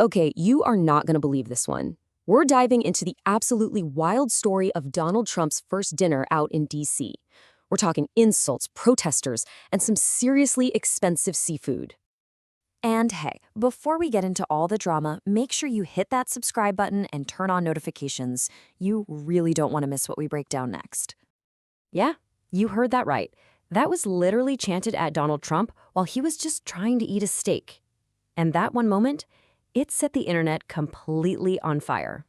Okay, you are not going to believe this one. We're diving into the absolutely wild story of Donald Trump's first dinner out in D.C. We're talking insults, protesters, and some seriously expensive seafood. And hey, before we get into all the drama, make sure you hit that subscribe button and turn on notifications. You really don't want to miss what we break down next. Yeah, you heard that right. That was literally chanted at Donald Trump while he was just trying to eat a steak. And that one moment, it set the internet completely on fire.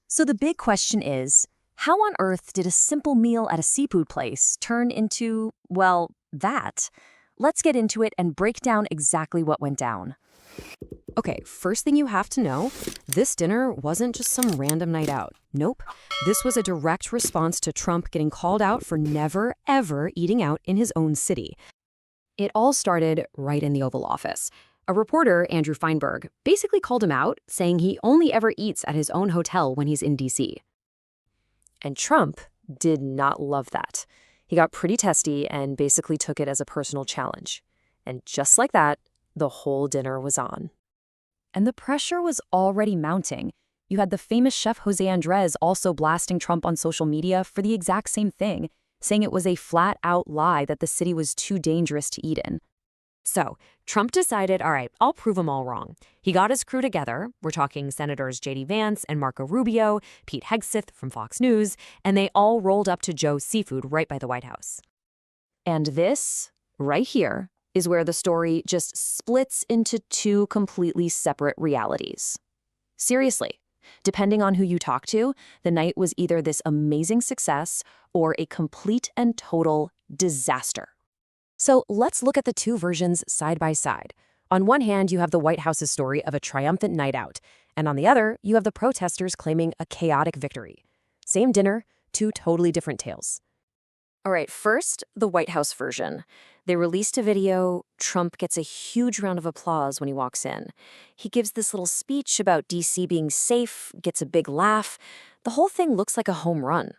So the big question is, how on earth did a simple meal at a seafood place turn into, well, that? Let's get into it and break down exactly what went down. Okay, first thing you have to know, this dinner wasn't just some random night out. Nope. This was a direct response to Trump getting called out for never, ever eating out in his own city. It all started right in the Oval Office. A reporter, Andrew Feinberg, basically called him out, saying he only ever eats at his own hotel when he's in D.C. And Trump did not love that. He got pretty testy and basically took it as a personal challenge. And just like that, the whole dinner was on. And the pressure was already mounting. You had the famous chef Jose Andres also blasting Trump on social media for the exact same thing, saying it was a flat-out lie that the city was too dangerous to eat in. So, Trump decided, all right, I'll prove them all wrong. He got his crew together. We're talking Senators J.D. Vance and Marco Rubio, Pete Hegseth from Fox News, and they all rolled up to Joe's Seafood right by the White House. And this, right here, is where the story just splits into two completely separate realities. Seriously, depending on who you talk to, the night was either this amazing success or a complete and total disaster. So let's look at the two versions side by side. On one hand, you have the White House's story of a triumphant night out, and on the other, you have the protesters claiming a chaotic victory. Same dinner, two totally different tales. All right, first, the White House version. They released a video. Trump gets a huge round of applause when he walks in. He gives this little speech about D.C. being safe, gets a big laugh. The whole thing looks like a home run.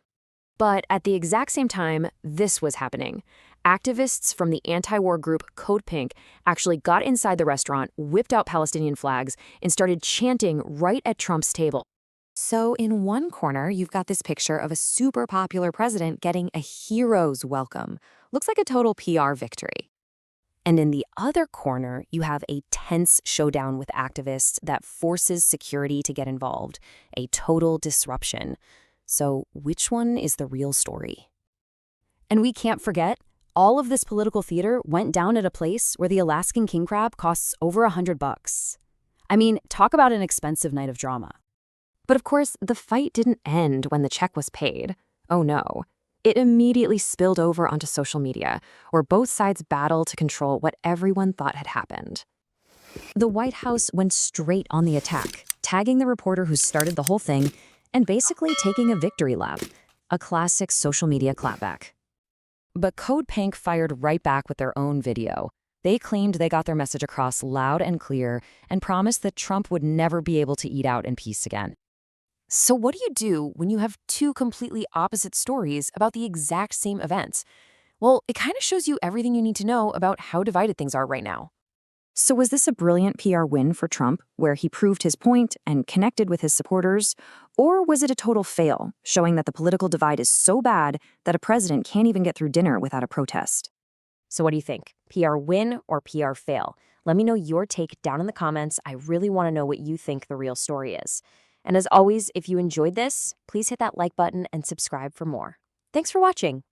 But at the exact same time, this was happening. Activists from the anti-war group Code Pink actually got inside the restaurant, whipped out Palestinian flags, and started chanting right at Trump's table. So in one corner, you've got this picture of a super popular president getting a hero's welcome. Looks like a total PR victory. And in the other corner, you have a tense showdown with activists that forces security to get involved. A total disruption. So which one is the real story? And we can't forget, all of this political theater went down at a place where the Alaskan king crab costs over $100. I mean, talk about an expensive night of drama. But of course, the fight didn't end when the check was paid. Oh no. It immediately spilled over onto social media, where both sides battled to control what everyone thought had happened. The White House went straight on the attack, tagging the reporter who started the whole thing and basically taking a victory lap, a classic social media clapback. But Code Pink fired right back with their own video. They claimed they got their message across loud and clear and promised that Trump would never be able to eat out in peace again. So what do you do when you have two completely opposite stories about the exact same events? Well, it kind of shows you everything you need to know about how divided things are right now. So was this a brilliant PR win for Trump, where he proved his point and connected with his supporters? Or was it a total fail, showing that the political divide is so bad that a president can't even get through dinner without a protest? So what do you think? PR win or PR fail? Let me know your take down in the comments. I really want to know what you think the real story is. And as always, if you enjoyed this, please hit that like button and subscribe for more. Thanks for watching.